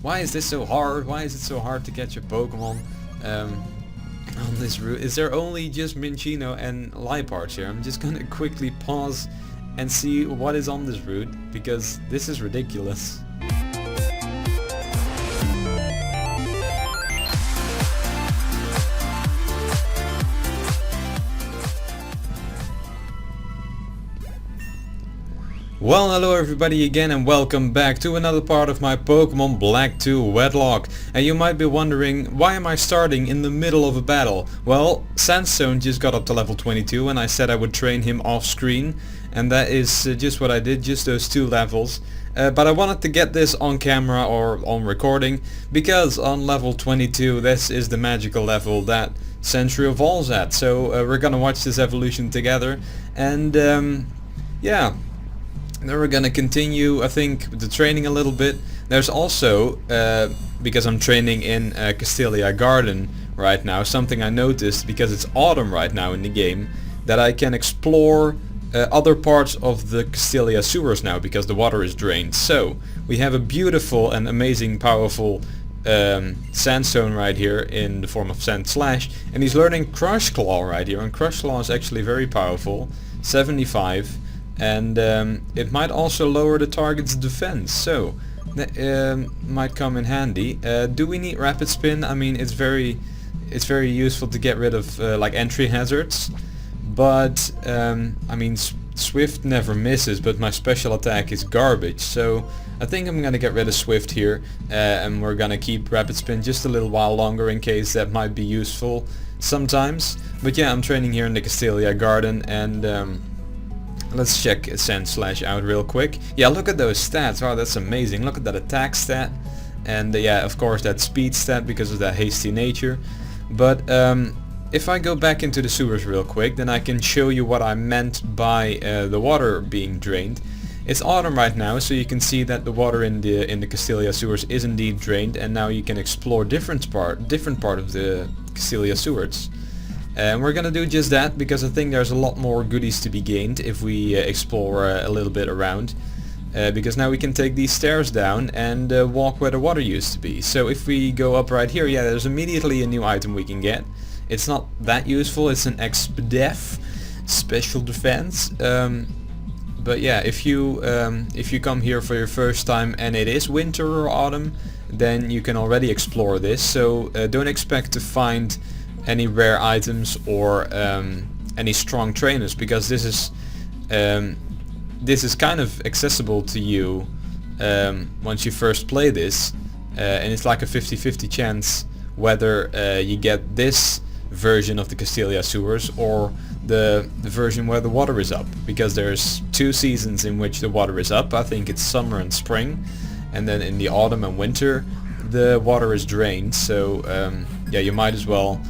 why is this so hard? Why is it so hard to catch a Pokemon on this route? Is there only just Minccino and Liepard here? I'm just gonna quickly pause and see what is on this route, because this is ridiculous. Well, hello everybody again and welcome back to another part of my Pokemon Black 2 Wedlocke. And you might be wondering, why am I starting in the middle of a battle? Well, Sandstone just got up to level 22 and I said I would train him off screen. And that is just what I did, just those 2 levels. But I wanted to get this on camera or on recording, because on level 22 this is the magical level that Sentry evolves at. So we're gonna watch this evolution together and yeah. Then we're gonna continue, I think, with the training a little bit. There's also, because I'm training in Castelia Garden right now, something I noticed, because it's autumn right now in the game, that I can explore other parts of the Castelia sewers now, because the water is drained. So, we have a beautiful and amazing, powerful Sandstone right here in the form of Sandslash, and he's learning Crush Claw right here, and Crush Claw is actually very powerful, 75. And it might also lower the target's defense, so that might come in handy. Do we need Rapid Spin? I mean, it's very useful to get rid of like entry hazards, but I mean, Swift never misses, but my special attack is garbage, so I think I'm gonna get rid of Swift here, and we're gonna keep Rapid Spin just a little while longer in case that might be useful sometimes. But yeah, I'm training here in the Castelia Garden, and let's check Sandslash out real quick. Yeah, look at those stats. Wow, that's amazing. Look at that attack stat. And yeah, of course that speed stat because of that hasty nature. But if I go back into the sewers real quick, then I can show you what I meant by the water being drained. It's autumn right now, so you can see that the water in the Castelia sewers is indeed drained, and now you can explore different part of the Castelia sewers. And we're gonna do just that, because I think there's a lot more goodies to be gained if we explore a little bit around. Because now we can take these stairs down and walk where the water used to be. So if we go up right here, yeah, there's immediately a new item we can get. It's not that useful, it's an XDef, Special Defense. But yeah, if you come here for your first time and it is winter or autumn, then you can already explore this. So don't expect to find any rare items or any strong trainers, because this is kind of accessible to you once you first play this, and it's like a 50-50 chance whether you get this version of the Castelia sewers or the version where the water is up, because there's 2 seasons in which the water is up. I think it's summer and spring, and then in the autumn and winter the water is drained. So yeah, you might as well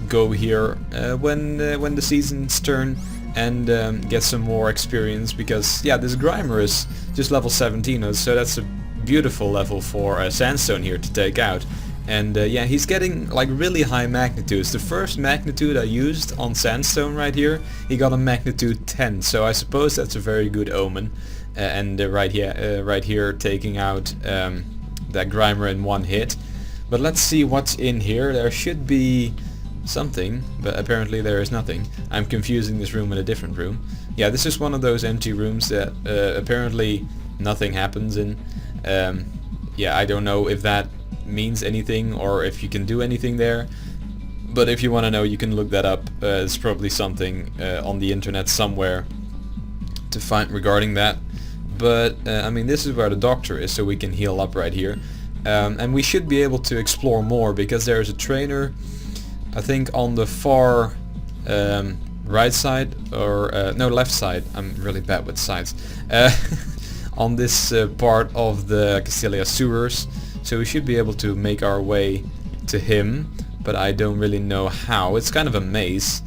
go here when the seasons turn and get some more experience, because yeah, this Grimer is just level 17, so that's a beautiful level for Sandstone here to take out. And yeah, he's getting like really high magnitudes. The first magnitude I used on Sandstone right here, he got a magnitude 10, so I suppose that's a very good omen. And right here taking out that Grimer in 1 hit. But let's see what's in here. There should be something, but apparently there is nothing. I'm confusing this room with a different room. Yeah, this is one of those empty rooms that apparently nothing happens in. Yeah, I don't know if that means anything or if you can do anything there. But if you want to know, you can look that up. There's probably something on the internet somewhere to find regarding that. But I mean, this is where the doctor is, so we can heal up right here. And we should be able to explore more, because there is a trainer, I think, on the far right side, or no, left side. I'm really bad with sides. On this part of the Castelia sewers, so we should be able to make our way to him, but I don't really know how. It's kind of a maze.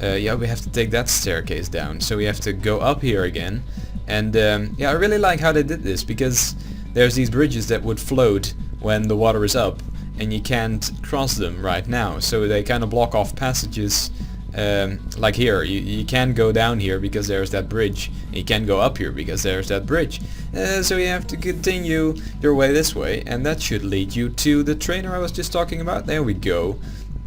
Yeah, we have to take that staircase down, so we have to go up here again. And yeah, I really like how they did this, because there's these bridges that would float when the water is up, and you can't cross them right now, so they kind of block off passages like here, you can't go down here because there's that bridge. You can't go up here because there's that bridge. So you have to continue your way this way, and that should lead you to the trainer I was just talking about. There we go.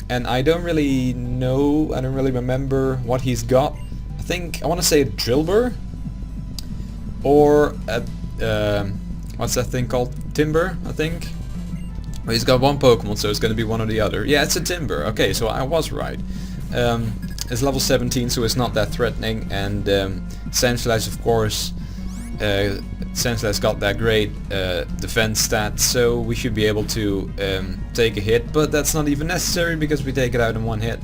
And I don't really know, I don't really remember what he's got. I think, I want to say a Drillbur, or a, what's that thing called? Timber, I think. Well, he's got one Pokemon, so it's going to be one or the other. Yeah, it's a Timber. Okay, so I was right. It's level 17, so it's not that threatening, and Sandslash, of course, Sandslash got that great defense stat, so we should be able to take a hit, but that's not even necessary because we take it out in one hit.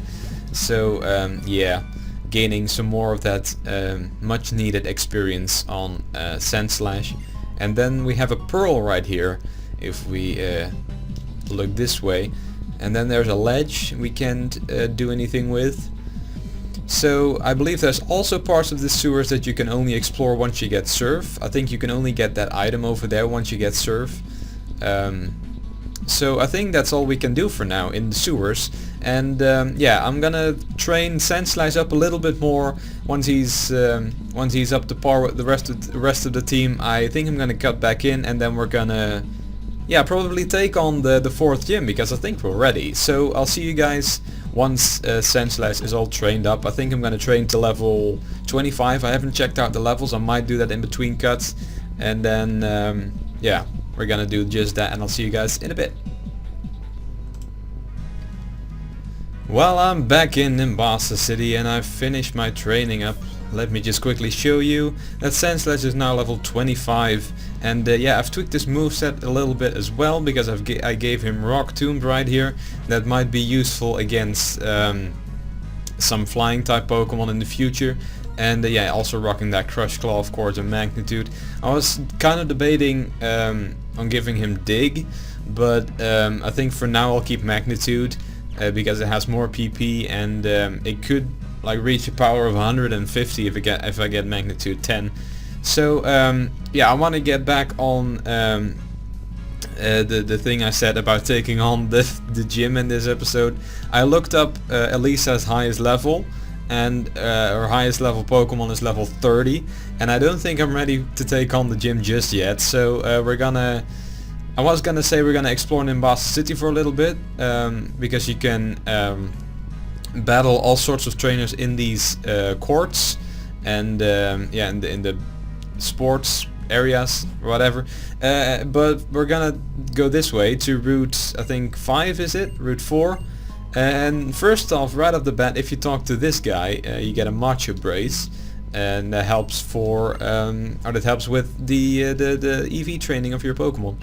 So yeah, gaining some more of that much needed experience on Sandslash. And then we have a Pearl right here, if we look this way. And then there's a ledge we can't do anything with. So I believe there's also parts of the sewers that you can only explore once you get Surf. I think you can only get that item over there once you get Surf. So I think that's all we can do for now in the sewers. And yeah, I'm gonna train Sandslash up a little bit more once he's up to par with the rest of the team. I think I'm gonna cut back in, and then we're gonna, yeah, probably take on the 4th gym, because I think we're ready. So I'll see you guys once Sandslash is all trained up. I think I'm gonna train to level 25. I haven't checked out the levels. I might do that in between cuts, and then yeah, we're gonna do just that, and I'll see you guys in a bit. Well, I'm back in Nimbasa City and I've finished my training up. Let me just quickly show you that Sandslash is now level 25, and yeah, I've tweaked this moveset a little bit as well, because I gave him Rock Tomb right here. That might be useful against some flying type Pokemon in the future. And yeah, also rocking that Crush Claw, of course, and Magnitude. I was kind of debating on giving him Dig, but I think for now I'll keep Magnitude. Because it has more PP, and it could like reach a power of 150 if I get Magnitude 10. So yeah, I want to get back on the thing I said about taking on the gym in this episode. I looked up Elesa's highest level, and her highest level Pokemon is level 30, and I don't think I'm ready to take on the gym just yet. So I was gonna say we're gonna explore Nimbasa City for a little bit, because you can battle all sorts of trainers in these courts, and yeah, in the sports areas, whatever. But we're gonna go this way to Route, I think 5 is it? Route 4. And first off, right off the bat, if you talk to this guy, you get a Macho Brace, and that helps for, or that helps with the EV training of your Pokemon.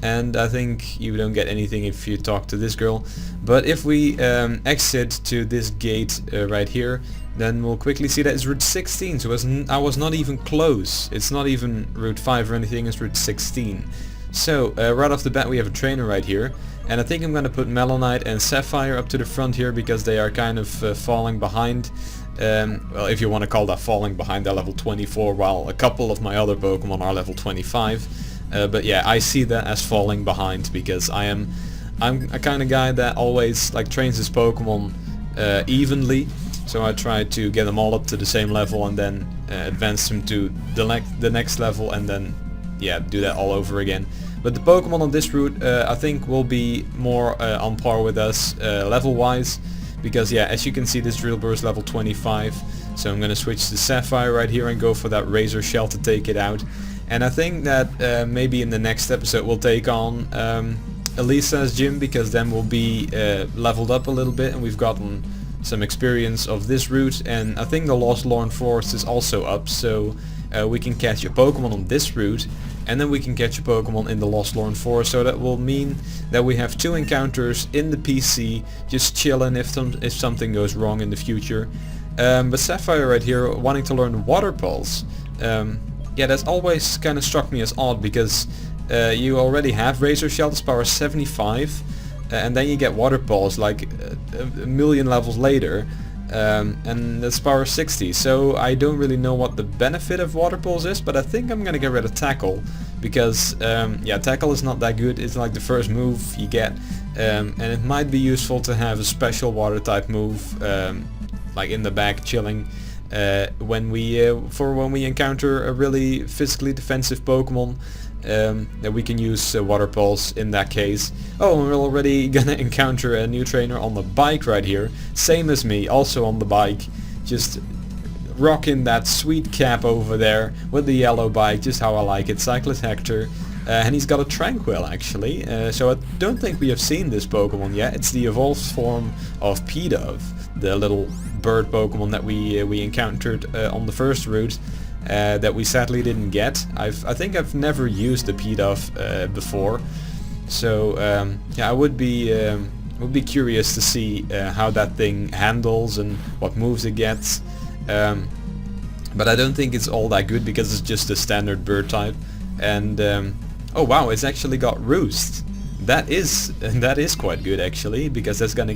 And I think you don't get anything if you talk to this girl. But if we exit to this gate right here, then we'll quickly see that it's Route 16. So I was not even close. It's not even Route 5 or anything, it's Route 16. So right off the bat we have a trainer right here. And I think I'm gonna put Melonite and Sapphire up to the front here, because they are kind of falling behind. Well, if you want to call that falling behind, they're level 24, while a couple of my other Pokemon are level 25. But yeah, I see that as falling behind, because I'm a kind of guy that always like trains his Pokemon evenly. So I try to get them all up to the same level, and then advance them to the next level, and then yeah, do that all over again. But the Pokemon on this route I think will be more on par with us level wise, because yeah, as you can see, this Drillbur is level 25. So I'm gonna switch to Sapphire right here and go for that Razor Shell to take it out. And I think that maybe in the next episode we'll take on Elesa's gym, because then we'll be leveled up a little bit, and we've gotten some experience of this route. And I think the Lost Lorn Forest is also up, so we can catch a Pokemon on this route, and then we can catch a Pokemon in the Lost Lorn Forest. So that will mean that we have 2 encounters in the PC, just chilling if something goes wrong in the future. But Sapphire right here wanting to learn Water Pulse. Yeah, that's always kind of struck me as odd, because you already have Razor Shell, that's power 75, and then you get Water Pulse like a million levels later, and that's power 60. So I don't really know what the benefit of Water Pulse is, but I think I'm gonna get rid of Tackle, because yeah, Tackle is not that good. It's like the first move you get, and it might be useful to have a special water type move like in the back chilling when we encounter a really physically defensive Pokemon. That we can use Water Pulse in that case. Oh, and we're already gonna encounter a new trainer on the bike right here. Same as me, also on the bike. Just rocking that sweet cap over there with the yellow bike, just how I like it. Cyclist Hector. And he's got a Tranquil actually. So I don't think we have seen this Pokemon yet. It's the evolved form of Pidove, the little bird Pokemon that we encountered on the first route. That we sadly didn't get. I think I've never used the Pidove before, so yeah, I would be curious to see how that thing handles and what moves it gets. But I don't think it's all that good because it's just a standard bird type. And oh wow, it's actually got Roost. That is quite good actually, because that's gonna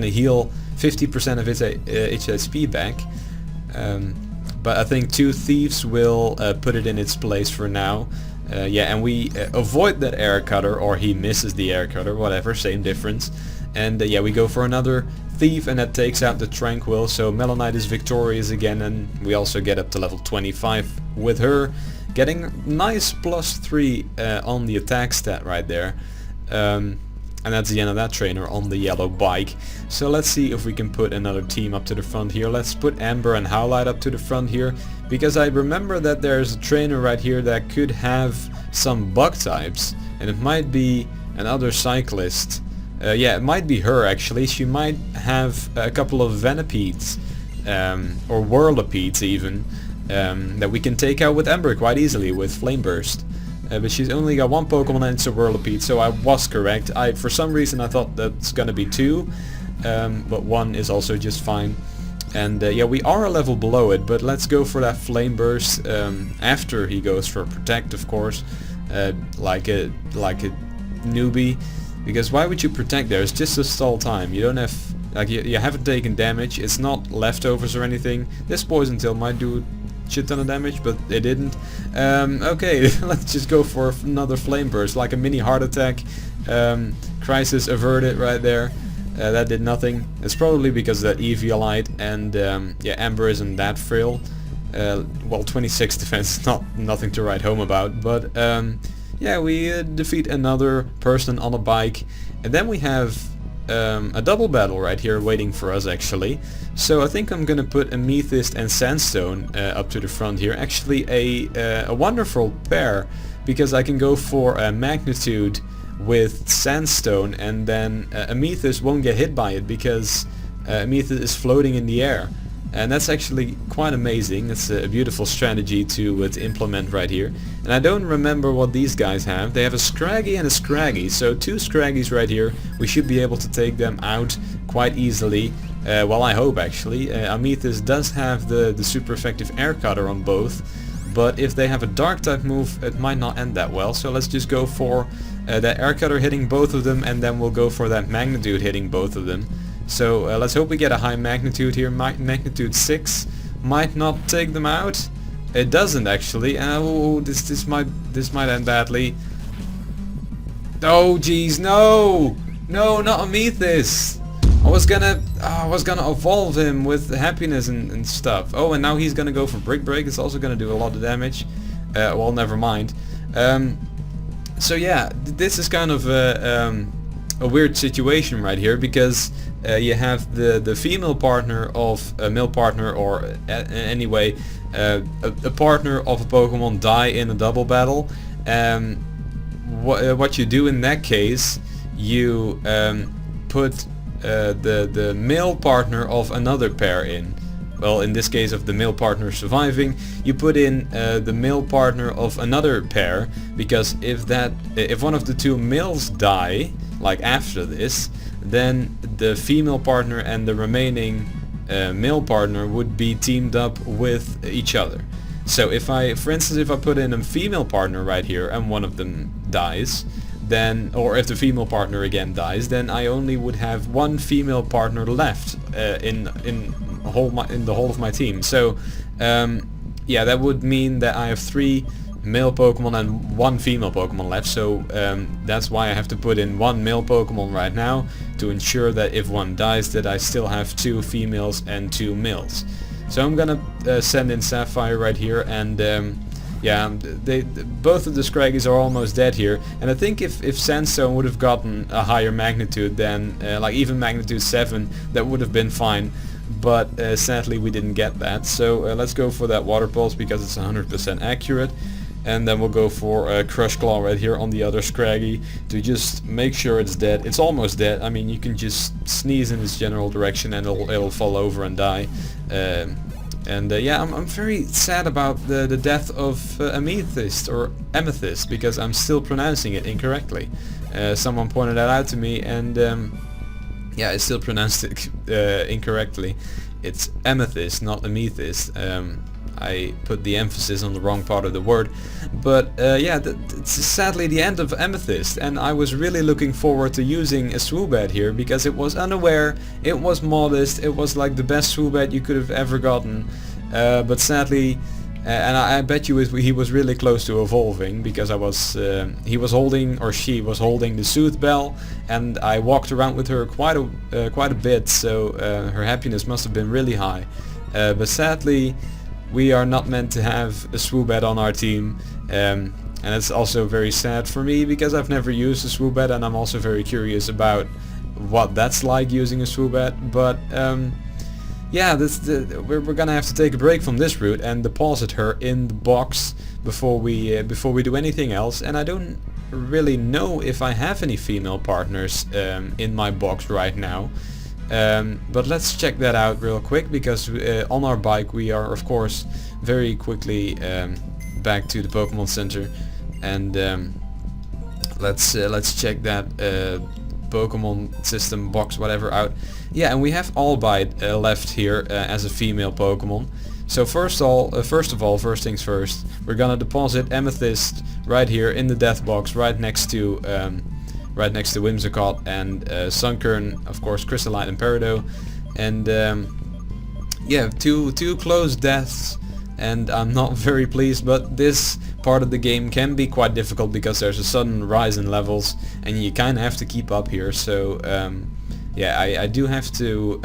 heal 50% of its HP back. But I think 2 Thieves will put it in its place for now. Yeah, and we avoid that Air Cutter, or he misses the Air Cutter, whatever, same difference. And yeah, we go for another Thief, and that takes out the Tranquil, so Melonite is victorious again, and we also get up to level 25 with her, getting nice +3 on the attack stat right there. And that's the end of that trainer on the yellow bike. So let's see if we can put another team up to the front here. Let's put Amber and Howlite up to the front here, because I remember that there's a trainer right here that could have some bug types, and it might be another cyclist. Yeah, it might be her actually. She might have a couple of Venipedes, or Whirlipedes even, that we can take out with Ember quite easily with Flame Burst. But she's only got 1 Pokemon and it's a Whirlipede, so I was correct. For some reason I thought that's gonna be 2, but 1 is also just fine. And yeah, we are a level below it, but let's go for that Flame Burst after he goes for Protect, of course, like a newbie. Because why would you Protect there? It's just a stall time. You don't have, like, you haven't taken damage. It's not leftovers or anything. This Poison Tail might do shit ton of damage, but it didn't. Okay, let's just go for another Flame Burst, like a mini heart attack. Crisis averted right there. That did nothing. It's probably because of that Eviolite, and yeah, Amber isn't that frail. Well, 26 defense is nothing to write home about, but yeah, we defeat another person on a bike, and then we have a double battle right here waiting for us actually. So I think I'm gonna put Amethyst and Sandstone up to the front here. Actually a wonderful pair, because I can go for a Magnitude with Sandstone, and then Amethyst won't get hit by it because Amethyst is floating in the air. And that's actually quite amazing. It's a beautiful strategy to implement right here. And I don't remember what these guys have. They have a Scraggy and a Scraggy. So 2 Scraggies right here. We should be able to take them out quite easily. Well, I hope actually. Amethyst does have the super effective Air Cutter on both. But if they have a Dark type move, it might not end that well. So let's just go for that Air Cutter hitting both of them, and then we'll go for that Magnitude hitting both of them. So let's hope we get a high Magnitude here. Magnitude 6 might not take them out. It doesn't actually. Oh, this might end badly. Oh jeez, no! No, not Amethyst! I was gonna evolve him with happiness and stuff. Oh, and now he's gonna go for Brick Break. It's also gonna do a lot of damage. Well, never mind. So yeah, this is kind of a weird situation right here, because you have the female partner of a male partner, or anyway a partner of a Pokemon die in a double battle. What you do in that case, you put the male partner of another pair in. Well, in this case of the male partner surviving, you put in the male partner of another pair, because if one of the 2 males die, like after this, then the female partner and the remaining male partner would be teamed up with each other. So for instance, if I put in a female partner right here and one of them dies, then, or if the female partner again dies, then I only would have 1 female partner left in the whole of my team. So yeah, that would mean that I have 3 male Pokemon and 1 female Pokemon left, so that's why I have to put in 1 male Pokemon right now to ensure that if one dies that I still have 2 females and 2 males. So I'm gonna send in Sapphire right here, and yeah, both of the Scraggies are almost dead here, and I think if Sandstone would have gotten a higher magnitude than, like even magnitude 7, that would have been fine, but sadly we didn't get that. So let's go for that Water Pulse because it's 100% accurate, and then we'll go for Crush Claw right here on the other Scraggy to just make sure it's dead. It's almost dead. I mean, you can just sneeze in this general direction and it'll fall over and die. Yeah, I'm very sad about the death of Amethyst, or Amethyst, because I'm still pronouncing it incorrectly. Someone pointed that out to me, and yeah, I still pronounced it incorrectly. It's Amethyst, not Amethyst. I put the emphasis on the wrong part of the word, but yeah, it's sadly the end of Amethyst, and I was really looking forward to using a Swoobat here because it was unaware, it was modest, it was like the best Swoobat you could have ever gotten, but sadly, and I bet you he was really close to evolving because he was holding, or she was holding, the Soothe Bell, and I walked around with her quite a bit, so her happiness must have been really high, but sadly we are not meant to have a Swoobat on our team, and it's also very sad for me because I've never used a Swoobat, and I'm also very curious about what that's like using a Swoobat. But yeah, we're gonna have to take a break from this route and deposit her in the box before we do anything else. And I don't really know if I have any female partners in my box right now. But let's check that out real quick because on our bike we are of course very quickly back to the Pokemon Center, and let's check that Pokemon system box whatever out. Yeah, and we have Albite left here as a female Pokemon. So first things first, we're gonna deposit Amethyst right here in the death box right next to Whimsicott, and Sunkern, of course, Crystalline and Peridot, and yeah, two close deaths, and I'm not very pleased, but this part of the game can be quite difficult because there's a sudden rise in levels and you kind of have to keep up here. So yeah, I do have to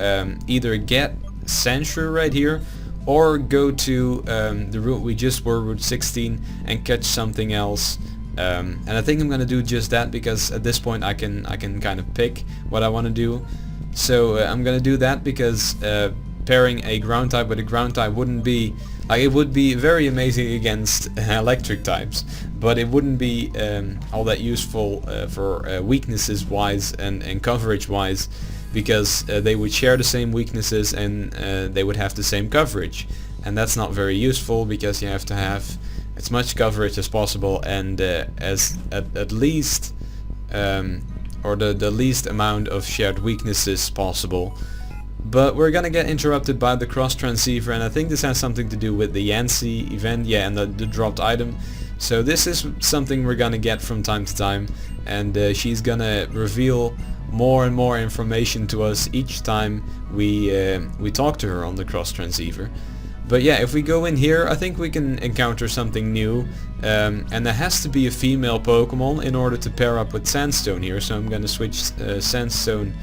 either get Sandshrew right here or go to the route we just were, Route 16, and catch something else. And I think I'm gonna do just that because at this point I can kind of pick what I want to do. So I'm gonna do that because pairing a ground type with a ground type wouldn't be like, it would be very amazing against electric types, but it wouldn't be all that useful for weaknesses wise and coverage wise, because they would share the same weaknesses and they would have the same coverage, and that's not very useful because you have to have as much coverage as possible and at least or the least amount of shared weaknesses possible. But we're gonna get interrupted by the cross transceiver, and I think this has something to do with the Yancy event, yeah, and the dropped item. So this is something we're gonna get from time to time, and she's gonna reveal more and more information to us each time we talk to her on the cross transceiver. But yeah, if we go in here, I think we can encounter something new, and there has to be a female Pokemon in order to pair up with Sandstone here. So I'm gonna switch Sandstone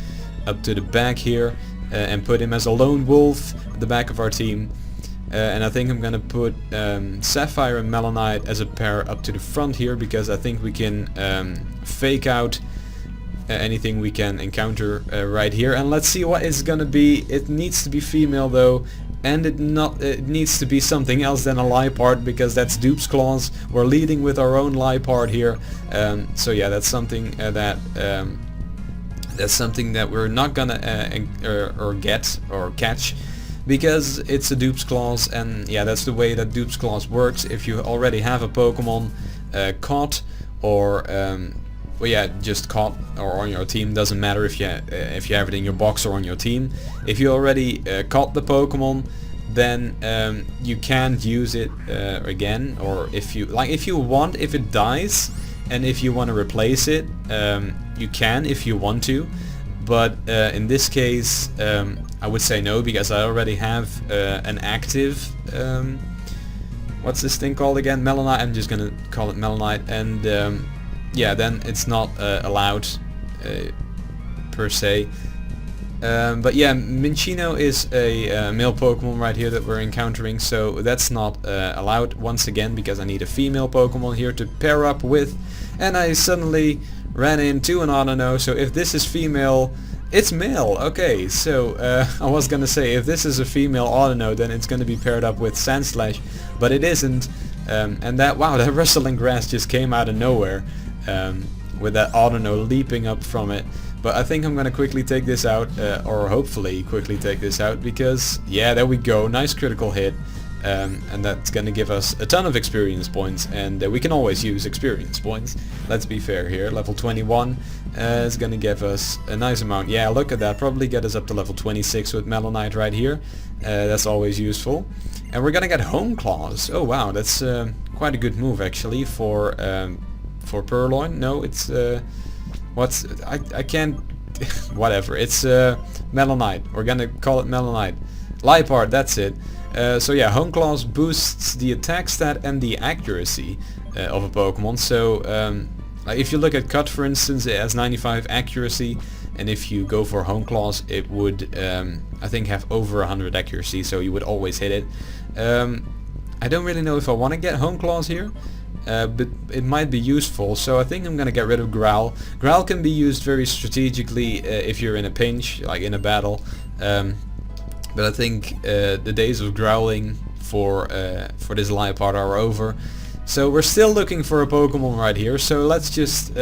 up to the back here and put him as a lone wolf at the back of our team. And I think I'm gonna put Sapphire and Melonite as a pair up to the front here, because I think we can fake out anything we can encounter right here. And let's see what it's gonna be. It needs to be female though, and it needs to be something else than a Liepard, because that's Dupe's Claws. We're leading with our own Liepard here. So yeah, that's something that we're not gonna or get or catch, because it's a Dupe's Claws, and yeah, that's the way that Dupe's Claws works. If you already have a Pokemon caught, or well, yeah, just caught or on your team, doesn't matter if you have it in your box or on your team. If you already caught the Pokemon, then you can't use it again, or if you want, if it dies and if you want to replace it, you can if you want to, but in this case I would say no, because I already have an active what's this thing called again? Melanite. I'm just gonna call it Melanite, and yeah, then it's not allowed per se. But yeah, Minccino is a male Pokemon right here that we're encountering, so that's not allowed once again because I need a female Pokemon here to pair up with, and I suddenly ran into an Audino, so if this is female, it's male. Okay, so I was gonna say if this is a female Audino, then it's gonna be paired up with Sandslash, but it isn't, and that, wow, that rustling grass just came out of nowhere with that Audino leaping up from it. But I think I'm gonna quickly take this out, or hopefully quickly take this out, because yeah, there we go, nice critical hit, and that's gonna give us a ton of experience points, and we can always use experience points, let's be fair here. Level 21 is gonna give us a nice amount. Yeah, look at that, probably get us up to level 26 with Melanite right here. That's always useful. And we're gonna get Home Claws. Oh wow, that's quite a good move actually for Purloin. No, it's what's, I can't, whatever, it's Melanite, we're gonna call it Melanite. Liepard, that's it. So yeah, Home Claws boosts the attack stat and the accuracy of a Pokemon, so if you look at Cut for instance, it has 95 accuracy, and if you go for Home Claws it would I think have over 100 accuracy, so you would always hit it. I don't really know if I want to get Home Claws here. But it might be useful, so I think I'm gonna get rid of Growl. Growl can be used very strategically if you're in a pinch, like in a battle. But I think the days of growling for this Liepard are over. So we're still looking for a Pokemon right here, so let's just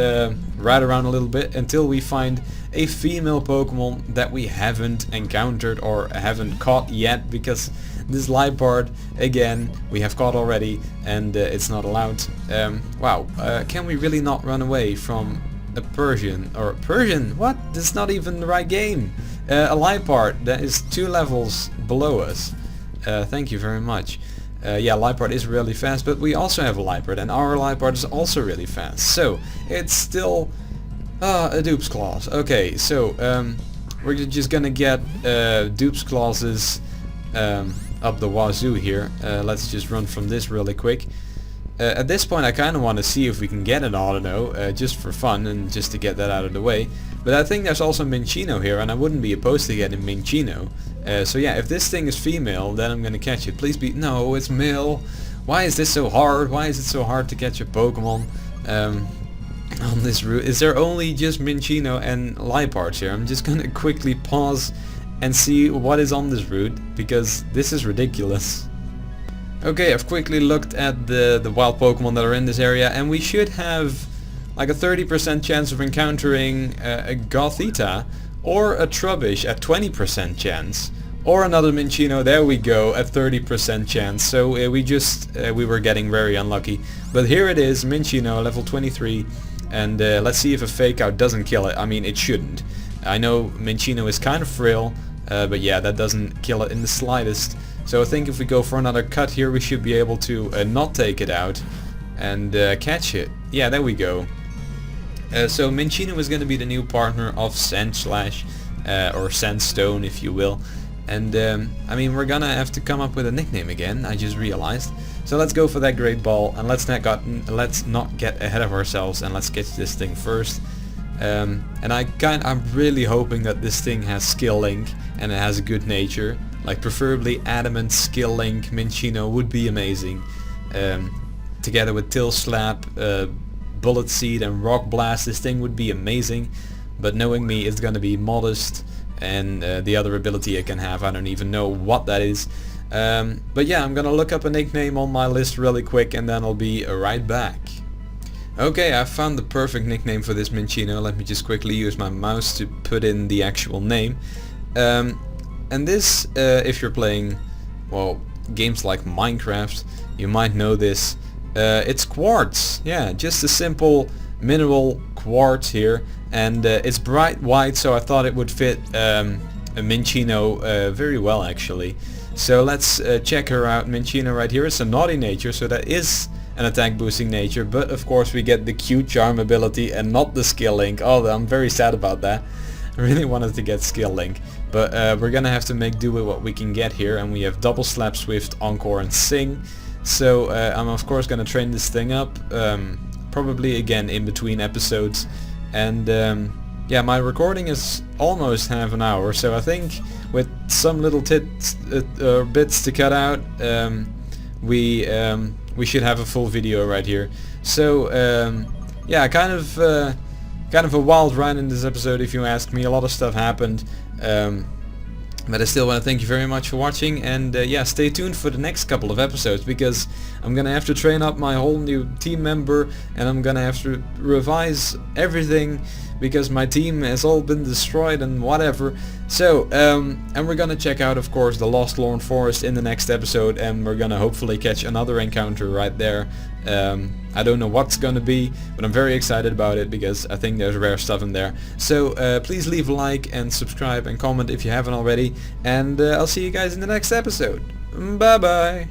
ride around a little bit until we find a female Pokemon that we haven't encountered or haven't caught yet, because this Liepard, again, we have caught already, and it's not allowed. Wow, can we really not run away from a Persian? Or Persian? What? This is not even the right game. A Liepard that is 2 levels below us. Thank you very much. Yeah, Liepard is really fast, but we also have a Liepard, and our Liepard is also really fast. So, it's still a Dupe's Claws. Okay, so we're just gonna get Dupe's Clauses up the wazoo here. Let's just run from this really quick. At this point I kind of want to see if we can get an Audino, just for fun and just to get that out of the way. But I think there's also Minccino here, and I wouldn't be opposed to getting Minccino. So yeah, if this thing is female, then I'm gonna catch it. Please be... No, it's male. Why is this so hard? Why is it so hard to catch a Pokemon on this route? Is there only just Minccino and Liepards here? I'm just gonna quickly pause and see what is on this route, because this is ridiculous. Okay, I've quickly looked at the wild Pokemon that are in this area, and we should have like a 30% chance of encountering a Gothita or a Trubbish at 20% chance, or another Minccino. There we go, at 30% chance. So we were getting very unlucky, but here it is, Minccino, level 23, and let's see if a Fake Out doesn't kill it. I mean, it shouldn't. I know Minccino is kind of frail, but yeah, that doesn't kill it in the slightest. So I think if we go for another cut here, we should be able to not take it out and catch it. Yeah, there we go. So Minccino is going to be the new partner of Sandslash, or Sandstone if you will. And I mean, we're gonna have to come up with a nickname again, I just realized. So let's go for that Great Ball, and let's not get ahead of ourselves, and let's catch this thing first. And I'm really hoping that this thing has Skill Link and it has a good nature. Like preferably Adamant, Skill Link, Minccino would be amazing. Together with Tail Slap, Bullet Seed and Rock Blast, this thing would be amazing. But knowing me, it's gonna be Modest, and the other ability it can have, I don't even know what that is. But yeah, I'm gonna look up a nickname on my list really quick, and then I'll be right back. Okay, I found the perfect nickname for this Minccino. Let me just quickly use my mouse to put in the actual name. And this, if you're playing, well, games like Minecraft, you might know this. It's quartz. Yeah, just a simple mineral quartz here, and it's bright white, so I thought it would fit a Minccino very well actually. So let's check her out. Minccino right here is a naughty nature, so that is an attack boosting nature, but of course we get the cute charm ability and not the Skill Link. Oh, I'm very sad about that. I really wanted to get Skill Link, but we're gonna have to make do with what we can get here, and we have Double Slap, Swift, Encore and Sing. So I'm of course gonna train this thing up, probably again in between episodes, and yeah, my recording is almost half an hour, so I think with some little bits to cut out, we should have a full video right here. So yeah, kind of a wild ride in this episode, if you ask me. A lot of stuff happened, but I still want to thank you very much for watching, and yeah, stay tuned for the next couple of episodes, because I'm gonna have to train up my whole new team member, and I'm gonna have to revise everything because my team has all been destroyed and whatever. So and we're gonna check out, of course, the Lost Lorn Forest in the next episode, and we're gonna hopefully catch another encounter right there. I don't know what's gonna be, but I'm very excited about it because I think there's rare stuff in there. So please leave a like and subscribe and comment if you haven't already, and I'll see you guys in the next episode. Bye bye.